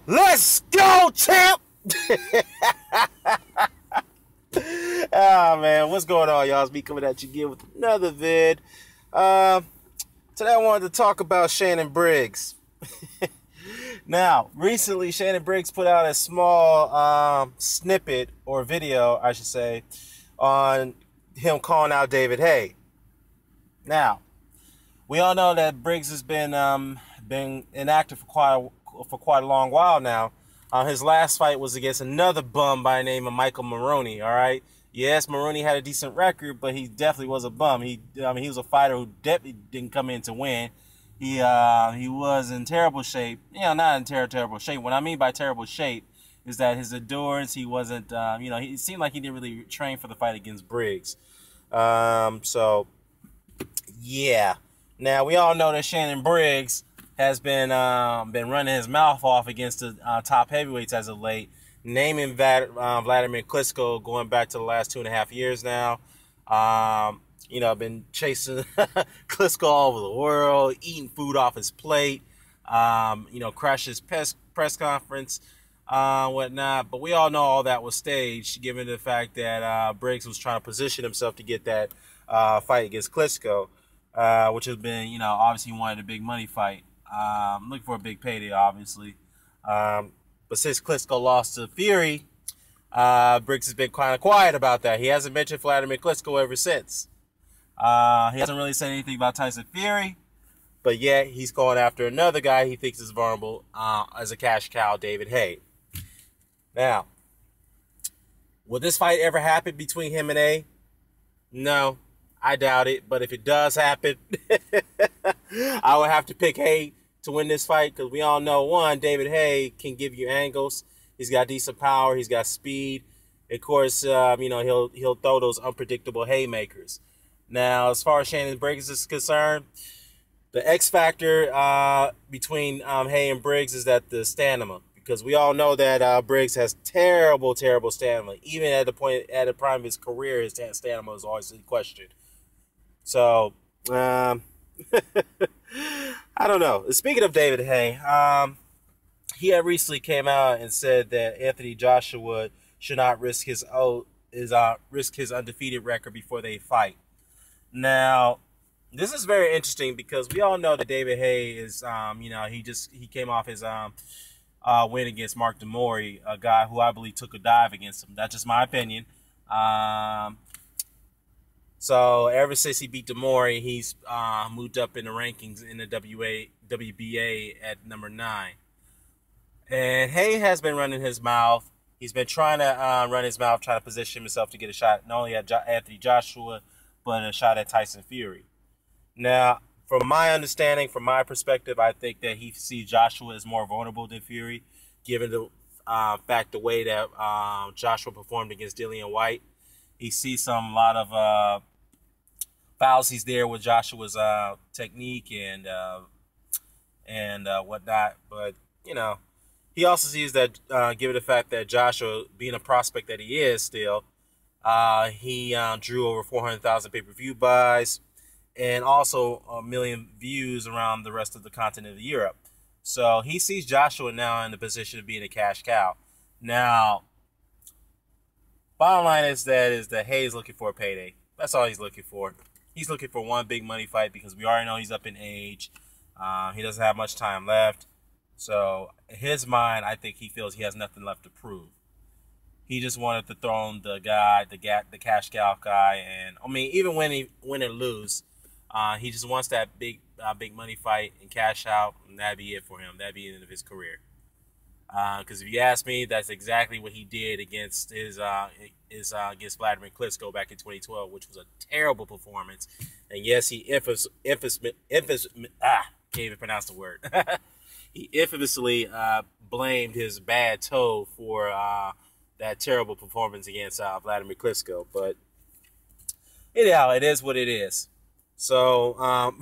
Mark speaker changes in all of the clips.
Speaker 1: Let's go, champ! Ah, man, what's going on, y'all? It's me coming at you again with another vid. Today I wanted to talk about Shannon Briggs. Now, recently, Shannon Briggs put out a small snippet, or video, I should say, on him calling out David Haye. Now, we all know that Briggs has been inactive for quite a long while now. His last fight was against another bum by the name of Michael Maroney. All right, yes, Maroney had a decent record, but he definitely was a bum. He was a fighter who definitely didn't come in to win. He was in terrible shape. Not in terrible shape. What I mean by terrible shape is that his endurance, he wasn't. He seemed like he didn't really train for the fight against Briggs. So yeah. Now we all know that Shannon Briggs has been running his mouth off against the top heavyweights as of late, naming Vladimir Klitschko going back to the last 2.5 years now. Been chasing Klitschko all over the world, eating food off his plate, crashed his press conference, whatnot. But we all know all that was staged, given the fact that Briggs was trying to position himself to get that fight against Klitschko, which has been, obviously wanted a big money fight. Looking for a big payday, obviously. But since Klitschko lost to Fury, Briggs has been kind of quiet about that. He hasn't mentioned Vladimir Klitschko ever since. He hasn't really said anything about Tyson Fury, but yet he's going after another guy he thinks is vulnerable as a cash cow, David Haye. Now, will this fight ever happen between him and Haye? No, I doubt it. But if it does happen, I would have to pick Haye to win this fight, because we all know, one, David Haye can give you angles. He's got decent power. He's got speed. Of course, he'll throw those unpredictable haymakers. Now, as far as Shannon Briggs is concerned, the X factor between Haye and Briggs is that the stamina, because we all know that Briggs has terrible stamina. Even at the prime of his career, his stamina is always in question. So, I don't know. Speaking of David Haye, he had recently came out and said that Anthony Joshua should not risk his undefeated record before they fight. Now, this is very interesting because we all know that David Haye is, he came off his win against Mark DeMori, a guy who I believe took a dive against him. That's just my opinion. So ever since he beat DeMori, he's moved up in the rankings in the WBA at number 9. And Haye has been running his mouth. He's been trying to run his mouth, trying to position himself to get a shot not only at Anthony Joshua, but a shot at Tyson Fury. Now, from my understanding, from my perspective, I think that he sees Joshua as more vulnerable than Fury, given the fact the way that Joshua performed against Dillian White. He sees a lot of fallacies there with Joshua's technique and whatnot. But, he also sees that, given the fact that Joshua, being a prospect that he is still, he drew over 400,000 pay-per-view buys and also 1 million views around the rest of the continent of Europe. So he sees Joshua now in the position of being a cash cow. Now, bottom line is that Haye is looking for a payday. That's all he's looking for. He's looking for one big money fight because we already know he's up in age. He doesn't have much time left. So in his mind, I think he feels he has nothing left to prove. He just wanted to throw in the cash cow guy, and even win or lose, he just wants that big money fight and cash out, and that'd be it for him. That'd be the end of his career. Because if you ask me, that's exactly what he did against against Vladimir Klitschko back in 2012, which was a terrible performance. And yes, he can't even pronounce the word. He infamously blamed his bad toe for that terrible performance against Vladimir Klitschko. But anyhow, it is what it is. So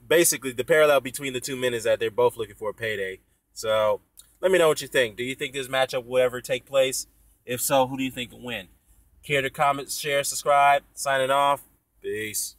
Speaker 1: basically, the parallel between the two men is that they're both looking for a payday. So let me know what you think. Do you think this matchup will ever take place? If so, who do you think will win? Care to comment, share, subscribe. Signing off. Peace.